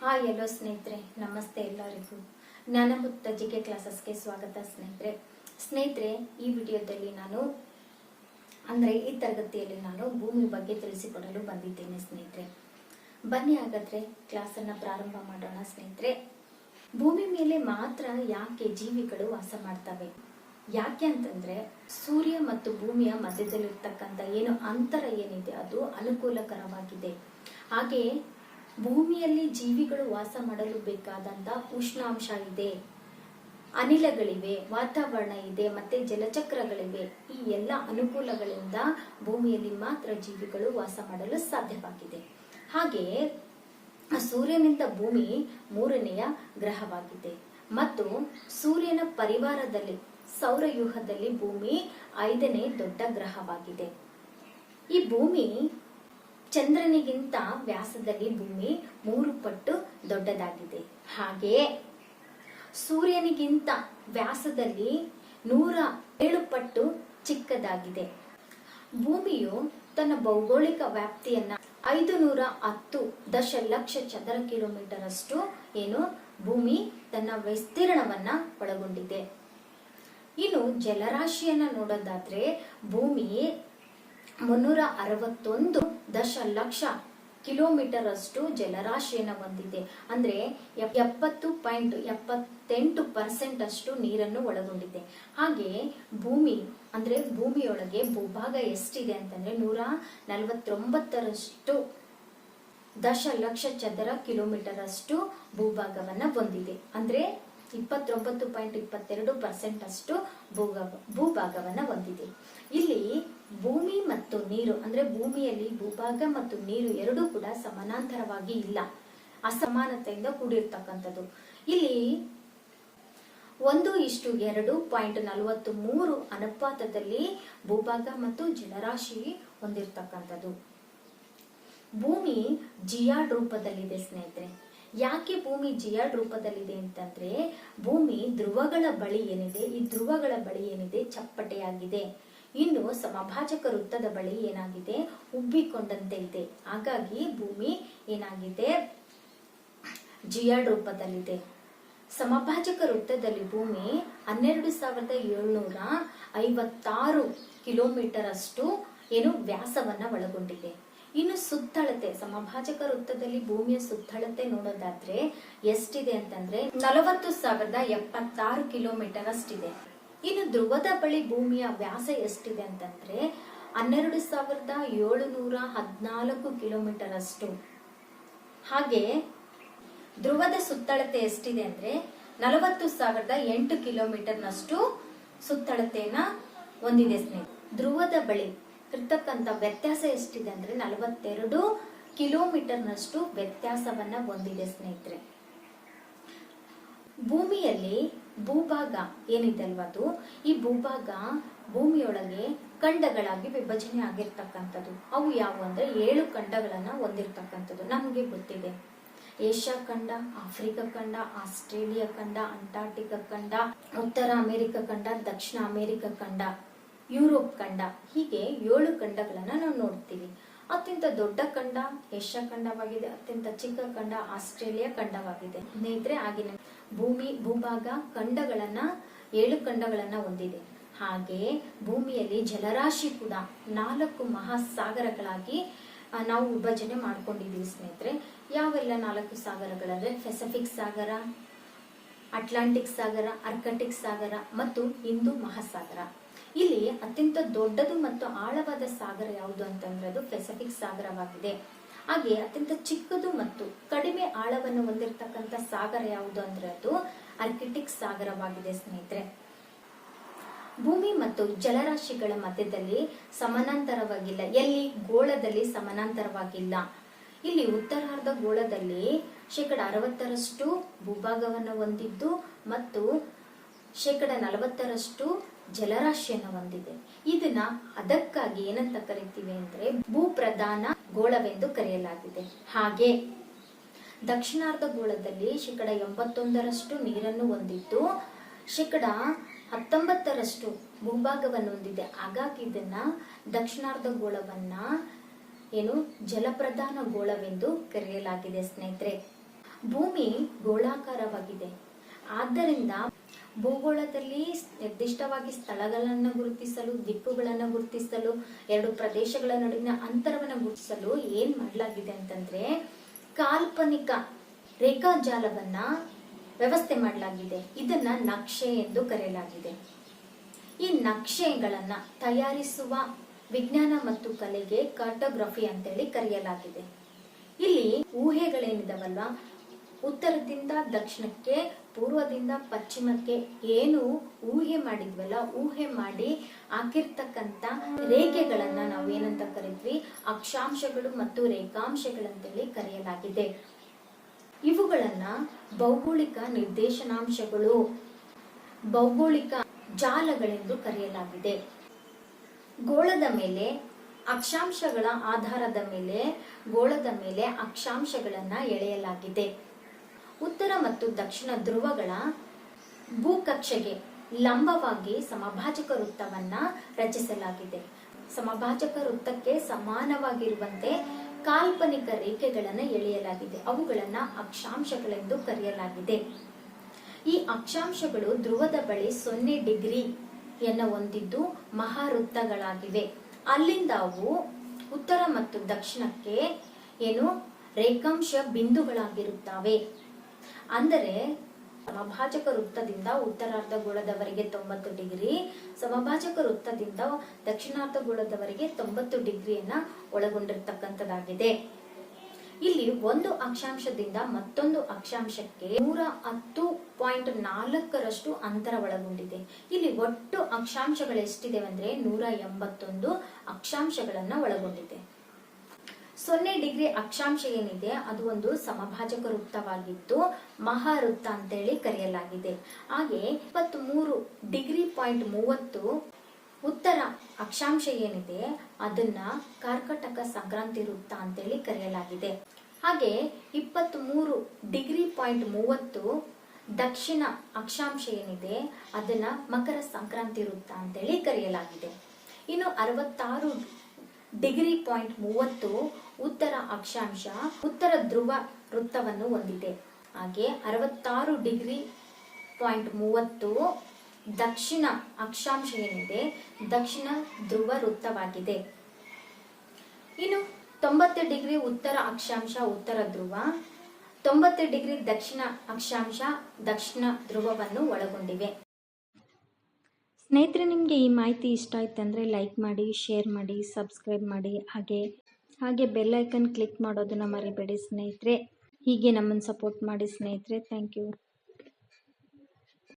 Hi ಎಲ್ಲೋ ಸ್ನೇಹಿತರೆ, ನಮಸ್ತೆ ಎಲ್ಲರಿಗೂ. ಜ್ಞಾನಮುಕ್ತ ಜಿಕೆ ಕ್ಲಾಸಸ್ಗೆ ಸ್ವಾಗತ ಸ್ನೇಹಿತರೆ. ಈ ವಿಡಿಯೋದಲ್ಲಿ ಈ ತರಗತಿಯಲ್ಲಿ ನಾನು ಭೂಮಿ ಬಗ್ಗೆ ತಿಳಿಸಿಕೊಡಲು ಬಂದಿದ್ದೇನೆ ಸ್ನೇಹಿತರೆ. ಬನ್ನಿ ಹಾಗಾದ್ರೆ ಕ್ಲಾಸನ್ನು ಪ್ರಾರಂಭ ಮಾಡೋಣ ಸ್ನೇಹಿತರೆ. ಭೂಮಿ ಮೇಲೆ ಮಾತ್ರ ಯಾಕೆ ಜೀವಿಗಳು ವಾಸ ಮಾಡ್ತವೆ? ಯಾಕೆ ಅಂತಂದ್ರೆ ಸೂರ್ಯ ಮತ್ತು ಭೂಮಿಯ ಮಧ್ಯದಲ್ಲಿರ್ತಕ್ಕಂಥ ಅಂತರ ಏನಿದೆ ಅದು ಅನುಕೂಲಕರವಾಗಿದೆ. ಹಾಗೆಯೇ ಭೂಮಿಯಲ್ಲಿ ಜೀವಿಗಳು ವಾಸ ಮಾಡಲು ಬೇಕಾದಂತ ಉಷ್ಣಾಂಶ ಇದೆ, ಅನಿಲಗಳಿವೆ, ವಾತಾವರಣ ಇದೆ, ಮತ್ತೆ ಜಲಚಕ್ರಗಳಿವೆ. ಈ ಎಲ್ಲ ಅನುಕೂಲಗಳಿಂದ ಭೂಮಿಯಲ್ಲಿ ಮಾತ್ರ ಜೀವಿಗಳು ವಾಸ ಮಾಡಲು ಸಾಧ್ಯವಾಗಿದೆ. ಹಾಗೆಯೇ ಸೂರ್ಯನಿಂದ ಭೂಮಿ 3ನೆಯ ಗ್ರಹವಾಗಿದೆ ಮತ್ತು ಸೂರ್ಯನ ಪರಿವಾರದಲ್ಲಿ ಸೌರವ್ಯೂಹದಲ್ಲಿ ಭೂಮಿ 5ನೇ ದೊಡ್ಡ ಗ್ರಹವಾಗಿದೆ. ಈ ಭೂಮಿ ಚಂದ್ರನಿಗಿಂತ ವ್ಯಾಸದಲ್ಲಿ ಭೂಮಿ 3 ಪಟ್ಟು ದೊಡ್ಡದಾಗಿದೆ. ಹಾಗೆಯೇ ಸೂರ್ಯನಿಗಿಂತ ವ್ಯಾಸದಲ್ಲಿ 107 ಪಟ್ಟು ಚಿಕ್ಕದಾಗಿದೆ. ಭೂಮಿಯು ತನ್ನ ಭೌಗೋಳಿಕ ವ್ಯಾಪ್ತಿಯನ್ನ 510 ದಶಲಕ್ಷ ಚದರ ಕಿಲೋಮೀಟರ್ ಅಷ್ಟು ಭೂಮಿ ತನ್ನ ವಿಸ್ತೀರ್ಣವನ್ನ ಒಳಗೊಂಡಿದೆ. ಇನ್ನು ಜಲರಾಶಿಯನ್ನ ನೋಡೋದಾದ್ರೆ ಭೂಮಿ 361 ದಶಲಕ್ಷ ಕಿಲೋಮೀಟರ್ ಅಷ್ಟು ಜಲರಾಶಿಯನ್ನು ಹೊಂದಿದೆ. ಅಂದ್ರೆ 70.78% ಅಷ್ಟು ನೀರನ್ನು ಒಳಗೊಂಡಿದೆ. ಹಾಗೆ ಭೂಮಿಯೊಳಗೆ ಭೂಭಾಗ ಎಷ್ಟಿದೆ ಅಂತಂದ್ರೆ 149 ದಶಲಕ್ಷ ಚದರ ಕಿಲೋಮೀಟರ್ ಅಷ್ಟು ಭೂಭಾಗವನ್ನ ಹೊಂದಿದೆ. ಅಂದ್ರೆ 29.22% ಅಷ್ಟು ಭೂಭಾಗವನ್ನ ಹೊಂದಿದೆ. ಇಲ್ಲಿ ಭೂಮಿ ಮತ್ತು ನೀರು ಅಂದ್ರೆ ಭೂಮಿಯಲ್ಲಿ ಭೂಭಾಗ ಮತ್ತು ನೀರು ಎರಡೂ ಕೂಡ ಸಮಾನಾಂತರವಾಗಿ ಇಲ್ಲ, ಅಸಮಾನತೆಯಿಂದ ಕೂಡಿರ್ತಕ್ಕಂಥದ್ದು. ಇಲ್ಲಿ 1:2.43 ಅನುಪಾತದಲ್ಲಿ ಭೂಭಾಗ ಮತ್ತು ಜಲರಾಶಿ ಹೊಂದಿರತಕ್ಕಂಥದ್ದು. ಭೂಮಿ ಜಿಯಾಡ್ ರೂಪದಲ್ಲಿದೆ ಸ್ನೇಹಿತರೆ. ಯಾಕೆ ಭೂಮಿ ಜಿಯಾಡ್ ರೂಪದಲ್ಲಿದೆ ಅಂತಂದ್ರೆ ಭೂಮಿ ಧ್ರುವಗಳ ಬಳಿ ಏನಿದೆ ಚಪ್ಪಟೆಯಾಗಿದೆ. ಇನ್ನು ಸಮಭಾಜಕ ವೃತ್ತದ ಬಳಿ ಏನಾಗಿದೆ ಉಬ್ಬಿಕೊಂಡಂತೆ ಇದೆ. ಹಾಗಾಗಿ ಭೂಮಿ ಏನಾಗಿದೆ ಜಿಯಾಡ್ ರೂಪದಲ್ಲಿದೆ. ಸಮಭಾಜಕ ವೃತ್ತದಲ್ಲಿ ಭೂಮಿ 12,756 ಕಿಲೋಮೀಟರ್ ಅಷ್ಟು ವ್ಯಾಸವನ್ನ ಒಳಗೊಂಡಿದೆ. ಇನ್ನು ಸುತ್ತಳತೆ ಸಮಭಾಜಕ ವೃತ್ತದಲ್ಲಿ ಭೂಮಿಯ ಸುತ್ತಳತೆ ನೋಡೋದಾದ್ರೆ ಎಷ್ಟಿದೆ ಅಂತಂದ್ರೆ 40,076 ಕಿಲೋಮೀಟರ್ ಅಷ್ಟಿದೆ. ಇನ್ನು ಧ್ರುವದ ಬಳಿ ಭೂಮಿಯ ವ್ಯಾಸ ಎಷ್ಟಿದೆ ಅಂತಂದ್ರೆ 12,714 ಕಿಲೋಮೀಟರ್ ಅಷ್ಟು. ಹಾಗೆ ಧ್ರುವದ ಸುತ್ತಳತೆ ಎಷ್ಟಿದೆ ಅಂದ್ರೆ 40,008 ಕಿಲೋಮೀಟರ್ನಷ್ಟು ಸುತ್ತಳತೆಯನ್ನ ಹೊಂದಿದೆ ಸ್ನೇಹಿತರೆ. ಧ್ರುವದ ಬಳಿ ಇರ್ತಕ್ಕಂಥ ವ್ಯತ್ಯಾಸ ಎಷ್ಟಿದೆ ಅಂದ್ರೆ 42 ಕಿಲೋಮೀಟರ್ನಷ್ಟು ವ್ಯತ್ಯಾಸವನ್ನ ಹೊಂದಿದೆ ಸ್ನೇಹಿತರೆ. ಭೂಮಿಯಲ್ಲಿ ಭೂಭಾಗ ಏನಿದೆ ಅಲ್ವಾ ಈ ಭೂಭಾಗ ಭೂಮಿಯೊಳಗೆ ಖಂಡಗಳಾಗಿ ವಿಭಜನೆ ಆಗಿರ್ತಕ್ಕಂಥದ್ದು. ಅವು ಯಾವುವು ಅಂದ್ರೆ 7 ಖಂಡಗಳನ್ನ ಹೊಂದಿರತಕ್ಕಂಥದ್ದು ನಮ್ಗೆ ಗೊತ್ತಿದೆ. ಏಷ್ಯಾ ಖಂಡ, ಆಫ್ರಿಕಾ ಖಂಡ, ಆಸ್ಟ್ರೇಲಿಯಾ ಖಂಡ, ಅಂಟಾರ್ಟಿಕಾ ಖಂಡ, ಉತ್ತರ ಅಮೆರಿಕ ಖಂಡ, ದಕ್ಷಿಣ ಅಮೆರಿಕ ಖಂಡ, ಯುರೋಪ್ ಖಂಡ, ಹೀಗೆ 7 ಖಂಡಗಳನ್ನ ನಾವು ನೋಡ್ತೀವಿ. ಅತ್ಯಂತ ದೊಡ್ಡ ಖಂಡ ಏಷ್ಯಾ ಖಂಡವಾಗಿದೆ. ಅತ್ಯಂತ ಚಿಕ್ಕ ಖಂಡ ಆಸ್ಟ್ರೇಲಿಯಾ ಖಂಡವಾಗಿದೆ ಸ್ನೇಹಿತರೆ. ಹಾಗೆ ಭೂಭಾಗ ಖಂಡಗಳನ್ನ 7 ಖಂಡಗಳನ್ನ ಹೊಂದಿದೆ. ಹಾಗೆ ಭೂಮಿಯಲ್ಲಿ ಜಲರಾಶಿ ಕೂಡ 4 ಮಹಾಸಾಗರಗಳಾಗಿ ನಾವು ವಿಭಜನೆ ಮಾಡ್ಕೊಂಡಿದೀವಿ ಸ್ನೇಹಿತರೆ. ಯಾವೆಲ್ಲ 4 ಸಾಗರಗಳಂದ್ರೆ ಪೆಸಿಫಿಕ್ ಸಾಗರ, ಅಟ್ಲಾಂಟಿಕ್ ಸಾಗರ, ಆರ್ಕಟಿಕ್ ಸಾಗರ ಮತ್ತು ಹಿಂದೂ ಮಹಾಸಾಗರ. ಇಲ್ಲಿ ಅತ್ಯಂತ ದೊಡ್ಡದು ಮತ್ತು ಆಳವಾದ ಸಾಗರ ಯಾವುದು ಅಂತಂದ್ರೆ ಅದು ಪೆಸಿಫಿಕ್ ಸಾಗರವಾಗಿದೆ. ಹಾಗೆ ಅತ್ಯಂತ ಚಿಕ್ಕದು ಮತ್ತು ಕಡಿಮೆ ಆಳವನ್ನು ಹೊಂದಿರತಕ್ಕಂಥ ಸಾಗರ ಯಾವುದು ಅಂದ್ರೆ ಅದು ಆರ್ಕಿಟಿಕ್ ಸಾಗರವಾಗಿದೆ ಸ್ನೇಹಿತರೆ. ಭೂಮಿ ಮತ್ತು ಜಲರಾಶಿಗಳ ಮಧ್ಯದಲ್ಲಿ ಸಮಾನಾಂತರವಾಗಿಲ್ಲ. ಎಲ್ಲಿ ಗೋಳದಲ್ಲಿ ಸಮಾನಾಂತರವಾಗಿಲ್ಲ. ಇಲ್ಲಿ ಉತ್ತರಾರ್ಧ ಗೋಳದಲ್ಲಿ 60% ಭೂಭಾಗವನ್ನು ಹೊಂದಿದ್ದು ಮತ್ತು 40% ಜಲರಾಶಿಯನ್ನು ಹೊಂದಿದೆ. ಇದನ್ನ ಅದಕ್ಕಾಗಿ ಏನಂತ ಕರಿತೀವಿ ಅಂದ್ರೆ ಭೂಪ್ರಧಾನ ಗೋಳವೆಂದು ಕರೆಯಲಾಗಿದೆ. ಹಾಗೆ ದಕ್ಷಿಣಾರ್ಧ ಗೋಳದಲ್ಲಿ 81% ನೀರನ್ನು ಹೊಂದಿದ್ದು 19% ಭೂಭಾಗವನ್ನು ಹೊಂದಿದೆ. ಹಾಗಾಗಿ ಇದನ್ನ ದಕ್ಷಿಣಾರ್ಧ ಗೋಳವನ್ನ ಜಲಪ್ರಧಾನ ಗೋಳವೆಂದು ಕರೆಯಲಾಗಿದೆ ಸ್ನೇಹಿತರೆ. ಭೂಮಿ ಗೋಳಾಕಾರವಾಗಿದೆ. ಆದ್ದರಿಂದ ಭೂಗೋಳದಲ್ಲಿ ನಿರ್ದಿಷ್ಟವಾಗಿ ಸ್ಥಳಗಳನ್ನು ಗುರುತಿಸಲು, ದಿಕ್ಕುಗಳನ್ನು ಗುರುತಿಸಲು, ಎರಡು ಪ್ರದೇಶಗಳ ನಡುವಿನ ಅಂತರವನ್ನು ಗುರುತಿಸಲು ಏನ್ ಮಾಡಲಾಗಿದೆ ಅಂತಂದ್ರೆ ಕಾಲ್ಪನಿಕ ರೇಖಾಜಾಲವನ್ನ ವ್ಯವಸ್ಥೆ ಮಾಡಲಾಗಿದೆ. ಇದನ್ನ ನಕ್ಷೆ ಎಂದು ಕರೆಯಲಾಗಿದೆ. ಈ ನಕ್ಷೆಗಳನ್ನ ತಯಾರಿಸುವ ವಿಜ್ಞಾನ ಮತ್ತು ಕಲೆಗೆ ಕಾರ್ಟೋಗ್ರಫಿ ಅಂತೇಳಿ ಕರೆಯಲಾಗಿದೆ. ಇಲ್ಲಿ ಊಹೆಗಳೇನಿದಾವಲ್ವಾ, ಉತ್ತರದಿಂದ ದಕ್ಷಿಣಕ್ಕೆ, ಪೂರ್ವದಿಂದ ಪಶ್ಚಿಮಕ್ಕೆ ಏನು ಊಹೆ ಮಾಡಿದ್ವಲ್ಲ, ಊಹೆ ಮಾಡಿ ಹಾಕಿರ್ತಕ್ಕಂಥ ರೇಖೆಗಳನ್ನ ನಾವು ಏನಂತ ಕರಿತೀವಿ, ಅಕ್ಷಾಂಶಗಳು ಮತ್ತು ರೇಖಾಂಶಗಳಂತೇಳಿ ಕರೆಯಲಾಗಿದೆ. ಇವುಗಳನ್ನ ಭೌಗೋಳಿಕ ನಿರ್ದೇಶನಾಂಶಗಳು, ಭೌಗೋಳಿಕ ಜಾಲಗಳೆಂದು ಕರೆಯಲಾಗಿದೆ. ಗೋಳದ ಮೇಲೆ ಅಕ್ಷಾಂಶಗಳ ಆಧಾರದ ಮೇಲೆ ಗೋಳದ ಮೇಲೆ ಅಕ್ಷಾಂಶಗಳನ್ನ ಎಳೆಯಲಾಗಿದೆ. ಉತ್ತರ ಮತ್ತು ದಕ್ಷಿಣ ಧ್ರುವಗಳ ಭೂಕಕ್ಷೆಗೆ ಲಂಬವಾಗಿ ಸಮಭಾಜಕ ವೃತ್ತವನ್ನ ರಚಿಸಲಾಗಿದೆ. ಸಮಭಾಜಕ ವೃತ್ತಕ್ಕೆ ಸಮಾನವಾಗಿರುವಂತೆ ಕಾಲ್ಪನಿಕ ರೇಖೆಗಳನ್ನು ಎಳೆಯಲಾಗಿದೆ. ಅವುಗಳನ್ನ ಅಕ್ಷಾಂಶಗಳೆಂದು ಕರೆಯಲಾಗಿದೆ. ಈ ಅಕ್ಷಾಂಶಗಳು ಧ್ರುವದ ಬಳಿ 0 ಡಿಗ್ರಿಯನ್ನು ಹೊಂದಿದ್ದು ಮಹಾವೃತ್ತಗಳಾಗಿವೆ. ಅಲ್ಲಿಂದ ಅವು ಉತ್ತರ ಮತ್ತು ದಕ್ಷಿಣಕ್ಕೆ ಏನು ರೇಖಾಂಶ ಬಿಂದುಗಳಾಗಿರುತ್ತವೆ. ಅಂದರೆ ಸಮಭಾಜಕ ವೃತ್ತದಿಂದ ಉತ್ತರಾರ್ಧಗೋಳದವರೆಗೆ 90 ಡಿಗ್ರಿ, ಸಮಭಾಜಕ ವೃತ್ತದಿಂದ ದಕ್ಷಿಣಾರ್ಧಗೋಳದವರೆಗೆ 90 ಡಿಗ್ರಿಯನ್ನ ಒಳಗೊಂಡಿರ್ತಕ್ಕಂಥದ್ದಾಗಿದೆ. ಇಲ್ಲಿ ಒಂದು ಅಕ್ಷಾಂಶದಿಂದ ಮತ್ತೊಂದು ಅಕ್ಷಾಂಶಕ್ಕೆ 110.4 ಅಂತರ ಒಳಗೊಂಡಿದೆ. ಇಲ್ಲಿ ಒಟ್ಟು ಅಕ್ಷಾಂಶಗಳು ಎಷ್ಟಿದೆ ಅಂದ್ರೆ 181 ಅಕ್ಷಾಂಶಗಳನ್ನ ಒಳಗೊಂಡಿದೆ. 0 ಡಿಗ್ರಿ ಅಕ್ಷಾಂಶ ಏನಿದೆ ಅದು ಒಂದು ಸಮಭಾಜಕ ವೃತ್ತವಾಗಿದ್ದು ಮಹಾವೃತ್ತ ಅಂತೇಳಿ ಕರೆಯಲಾಗಿದೆ. ಹಾಗೆ 23.30 ಉತ್ತರ ಅಕ್ಷಾಂಶ ಏನಿದೆ ಅದನ್ನ ಕರ್ಕಾಟಕ ಸಂಕ್ರಾಂತಿ ವೃತ್ತ ಅಂತೇಳಿ ಕರೆಯಲಾಗಿದೆ. ಹಾಗೆ 23.30 ದಕ್ಷಿಣ ಅಕ್ಷಾಂಶ ಏನಿದೆ ಅದನ್ನ ಮಕರ ಸಂಕ್ರಾಂತಿ ವೃತ್ತ ಅಂತೇಳಿ ಕರೆಯಲಾಗಿದೆ. ಇನ್ನು 66.30 ಉತ್ತರ ಅಕ್ಷಾಂಶ ಉತ್ತರ ಧ್ರುವ ವೃತ್ತವನ್ನು ಹೊಂದಿದೆ. ಹಾಗೆ 66.30 ದಕ್ಷಿಣ ಅಕ್ಷಾಂಶ ಏನಿದೆ ದಕ್ಷಿಣ ಧ್ರುವ ವೃತ್ತವಾಗಿದೆ. ಇನ್ನು 90 ಡಿಗ್ರಿ ಉತ್ತರ ಅಕ್ಷಾಂಶ ಉತ್ತರ ಧ್ರುವ, 90 ಡಿಗ್ರಿ ದಕ್ಷಿಣ ಅಕ್ಷಾಂಶ ದಕ್ಷಿಣ ಧ್ರುವವನ್ನು ಒಳಗೊಂಡಿವೆ. ಸ್ನೇಹಿತರೆ, ನಿಮಗೆ ಈ ಮಾಹಿತಿ ಇಷ್ಟ ಆಯ್ತು ಅಂದರೆ ಲೈಕ್ ಮಾಡಿ, ಶೇರ್ ಮಾಡಿ, ಸಬ್ಸ್ಕ್ರೈಬ್ ಮಾಡಿ. ಹಾಗೆ ಬೆಲ್ ಐಕನ್ ಕ್ಲಿಕ್ ಮಾಡೋದನ್ನು ಮರಿಬೇಡಿ ಸ್ನೇಹಿತರೆ. ಹೀಗೆ ನಮ್ಮನ್ನು ಸಪೋರ್ಟ್ ಮಾಡಿ ಸ್ನೇಹಿತರೆ. Thank you.